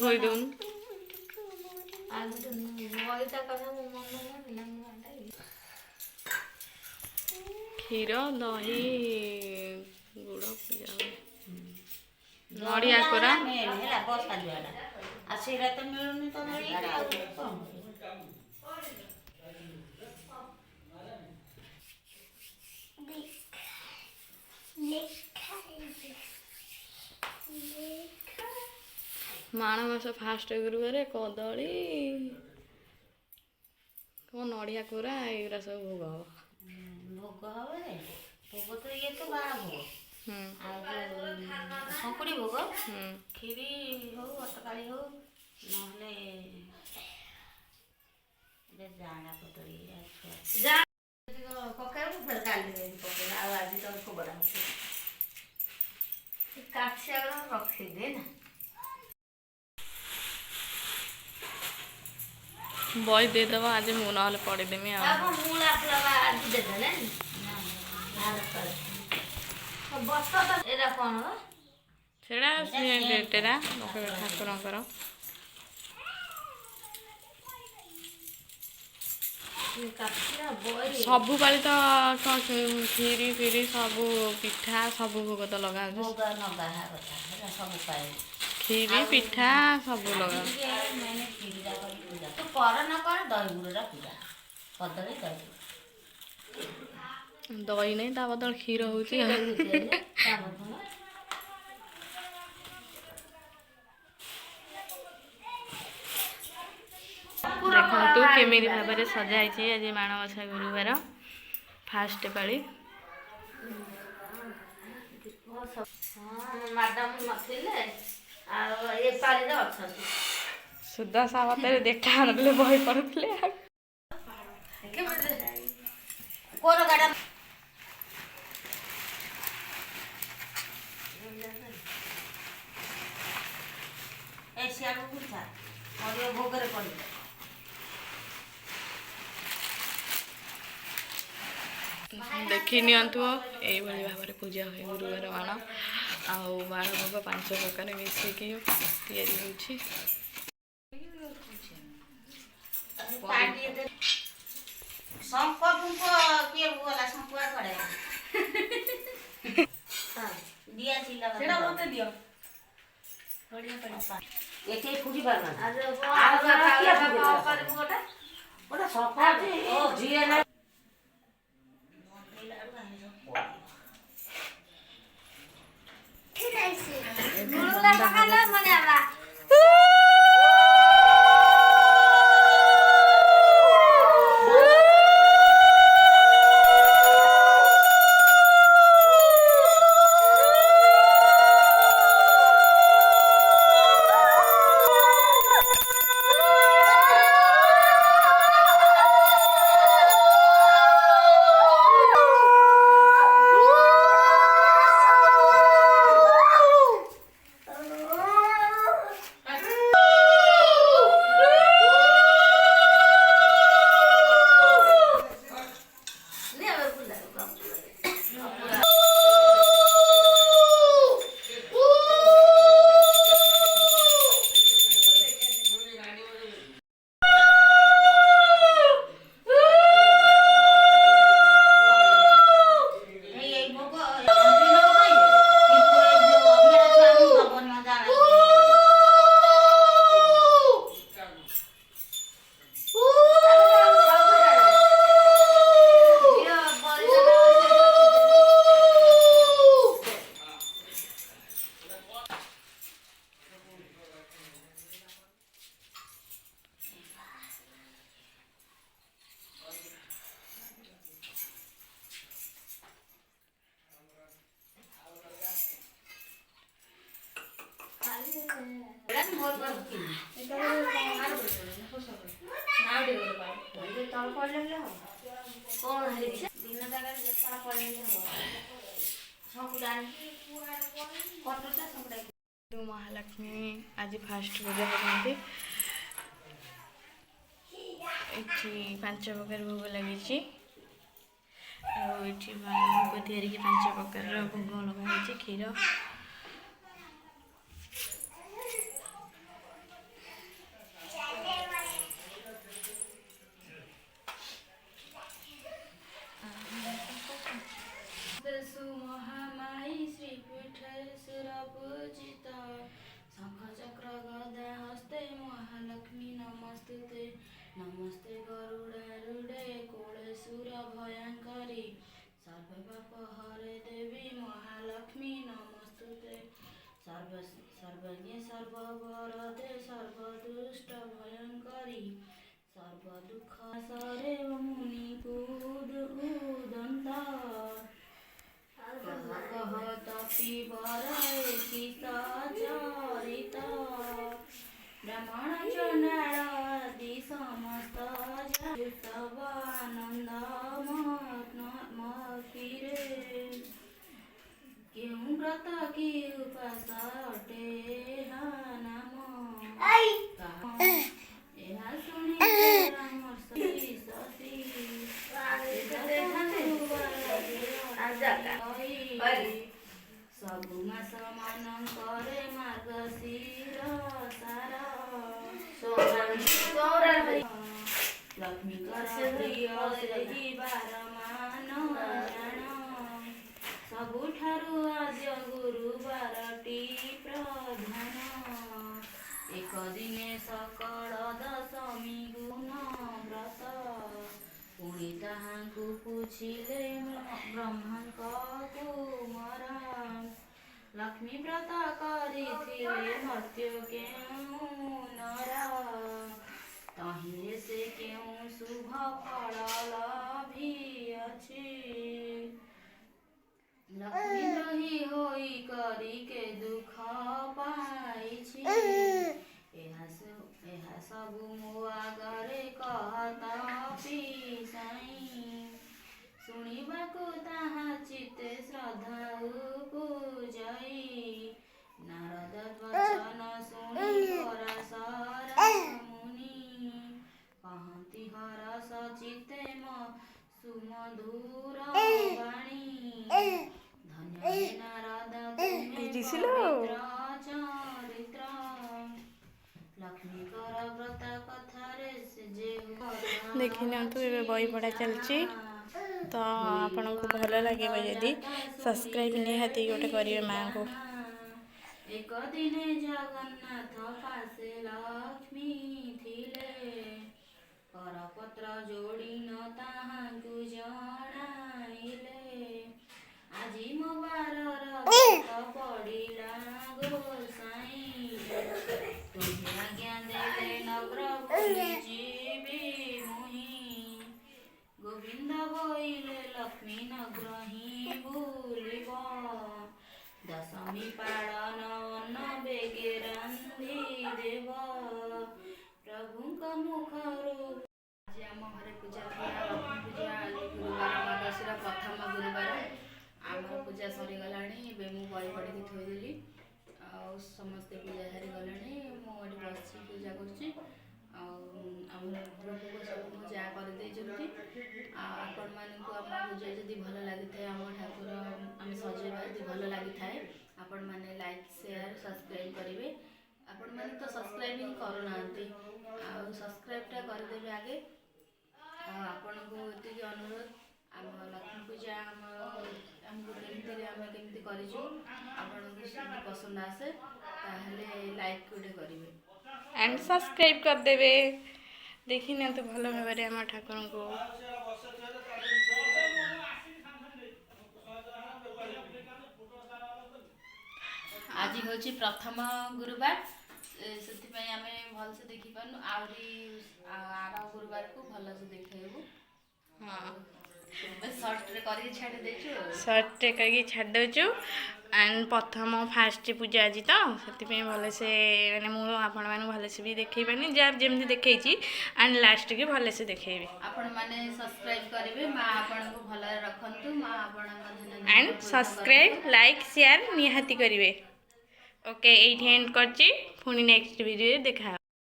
थोई दून क्षीर दही गुड़ पूजा नड़िया कोरा माणमास फास्ट गुरुवार कदली नड़िया कोरा एगुरा सब भोग हम भोग भोग तो ये तो बाड़ भोग शंकुड़ी भोग खीरी हो अटकाली हो नहले जाना कदली पकाइबू फिर काली पकड़ आज तो खबर काटिया रखीदे ना बई देदेव आज मु ना पड़ेदेमी सेटा ठाकुर सबु पाली तो खीरी फिरी सबू पिठा सबू भोग तो लगा खीरी पिठा सबू लगा दही नहीं ता बदल क्षीर हो देखु केमी भाव में सजाई आज माणबसा गुरुवार फास्ट पाली सुधा सावत देखा बही पड़े भोग पड़े देखी नियंतु यही भाव में पूजा हुए गुरुवार बाण आण भोग 5 प्रकार मिसिकी तैयारी होछि महालक्ष्मी आज फास्ट पूजा करते 5 प्रकार भोग लगी भोग तैयारी 5 प्रकार भोग लगा क्षीर दुख सरे मुनि उदंता कह तपी बराए की चरिता ब्राह्मण चंडादी समस्त युक्तवानंद मकिरे क्यों व्रत की उपास अटे नाम ଏହା ଶୁଣି ସବୁ ମାସ ମାନଙ୍କରେ ମାର୍ଗଶିର ସାର ଲକ୍ଷ୍ମୀଙ୍କର ପ୍ରିୟ ସେହି ବାର ମାନ ଜାଣ ସବୁଠାରୁ ଆଦ୍ୟ ଗୁରୁବାରଟି ପ୍ରଧାନ ଏକ ଦିନେ ସକଳ ଦଶମୀ ଗୁଣ ବ୍ରତ ପୁଣି ତାହାଙ୍କୁ ପୁଛିଲେ ବ୍ରହ୍ମାଙ୍କ କୁମାର ଲକ୍ଷ୍ମୀ ବ୍ରତ କରିଥିଲେ ମର୍ତ୍ତ୍ୟ କେଉଁ ନର ତହିଁରେ ସେ କେଉଁ ଶୁଭ ଫଳ ଲଭିଅଛି ଲକ୍ଷ୍ମୀ ଦ୍ରୋହୀ ହୋଇ କରିକେ ଦୁଃଖ ପାଇଛି ଏହା ସବୁ ମୋ ଆଗରେ କହତ ପିସାଇ ଶୁଣିବାକୁ ତାହା ଚିତ୍ତେ ଶ୍ରଦ୍ଧା ଉପଜାଇ ନାରଦ ବଚନ ଶୁଣି ପରାଶର ମୁନି କହନ୍ତି ହରଷ ଚିତ୍ତେ ସୁମଧୁର ବାଣୀ ଧନ୍ୟ ନାରଦ ତୁମେ ଚରିତ୍ର ଲକ୍ଷ୍ମୀଙ୍କର ବ୍ରତ କଥାରେ ସେ ଯେ ଦେଖିନିଅନ୍ତୁ ଏବେ ବହି ପଢ଼ା ଚାଲିଛି ତ ଆପଣଙ୍କୁ ଭଲ ଲାଗିବ ଯଦି ସବସ୍କ୍ରାଇବ୍ ନିହାତି ଗୋଟେ କରିବେ ମାଆଙ୍କୁ। ଏକ ଦିନେ ଜଗନ୍ନାଥ ପାଶେ ଲକ୍ଷ୍ମୀ ଥିଲେ କରପତ୍ର ଯୋଡ଼ିନ ତାହାଙ୍କୁ ଜଣାଇଲେ ଆଜି ମୋ ବାରର ବ୍ରତ ପଡ଼ିଲା ଗୋସାଇଁ ତୁମେ ଆଜ୍ଞା ଦେଲେ ନଗ୍ର ବୁଲି ଯିବି ମୁହିଁ ଗୋବିନ୍ଦ ବୋଇଲେ ଲକ୍ଷ୍ମୀ ନଗ୍ର ହିଁ ବୁଲିବ ଦଶମୀ ପାଳନ ଅନ୍ନ ବେଗେ ରାନ୍ଧି ଦେବ ପ୍ରଭୁଙ୍କ ମୁଖରୁ ଆଜି ଆମ ଘରେ ପୂଜା ଥିଲା ଲକ୍ଷ୍ମୀ ପୂଜା ଗୁରୁବାର ମାର୍ଗଶିର ପ୍ରଥମ ଗୁରୁବାର ଆମର ପୂଜା ସରିଗଲାଣି ଏବେ ମୁଁ ବହି ପଢ଼ିକି ଥୋଇଦେଲି ଆଉ ସମସ୍ତେ ପୂଜା ସାରି ଗଲେଣି ମୁଁ ଏଠି ବସିଛି ପୂଜା କରୁଛି ଆଉ ଆମର ପ୍ରଭୁଙ୍କ ସବୁ ମୁଁ ଯାହା କରିଦେଇଛନ୍ତି ଆଉ ଆପଣମାନଙ୍କୁ ଆମ ପୂଜା ଯଦି ଭଲ ଲାଗିଥାଏ ଆମ ଠାକୁର ଆମେ ସଜେଇବା ଯଦି ଭଲ ଲାଗିଥାଏ ଆପଣମାନେ ଲାଇକ୍ ସେୟାର ସବସ୍କ୍ରାଇବ୍ କରିବେ ଆପଣମାନେ ତ ସବସ୍କ୍ରାଇବ୍ ହିଁ କରୁନାହାନ୍ତି ଆଉ ସବସ୍କ୍ରାଇବ୍ଟା କରିଦେବେ ଆଗେ ଆଉ ଆପଣଙ୍କୁ ଏତିକି ଅନୁରୋଧ ଆମ ଲକ୍ଷ୍ମୀ ପୂଜା ଆମକୁ କେମିତି କରିଛୁ ଆପଣଙ୍କୁ ଯଦି ପସନ୍ଦ ଆସେ ତାହେଲେ ଲାଇକ୍ ଗୋଟେ କରିବେ एंड सब्सक्राइब करदेवे देखी नियंतु भल भाव आम ठाकुर को आज हूँ प्रथम गुरुवार से भलसे देखी पार्नु आर गुरुवार को भलसे देखेबू हाँ सर्टे करके छाड़ दौचु एंड प्रथम फास्ट पूजा आज तो से भलसे मैंने मुझे आपण मैंने भलसे भी देखे पानी जहाँ जमी देखी एंड लास्ट की भलसे देखेबी आपण मैंने सब्सक्राइब करेंगे माँ आपण को भल रखु माँ आपण एंड सब्सक्राइब लाइक शेयर निहाती करेंगे ओके ये एंड कर पुणी नेक्स्ट वीडियो देखा।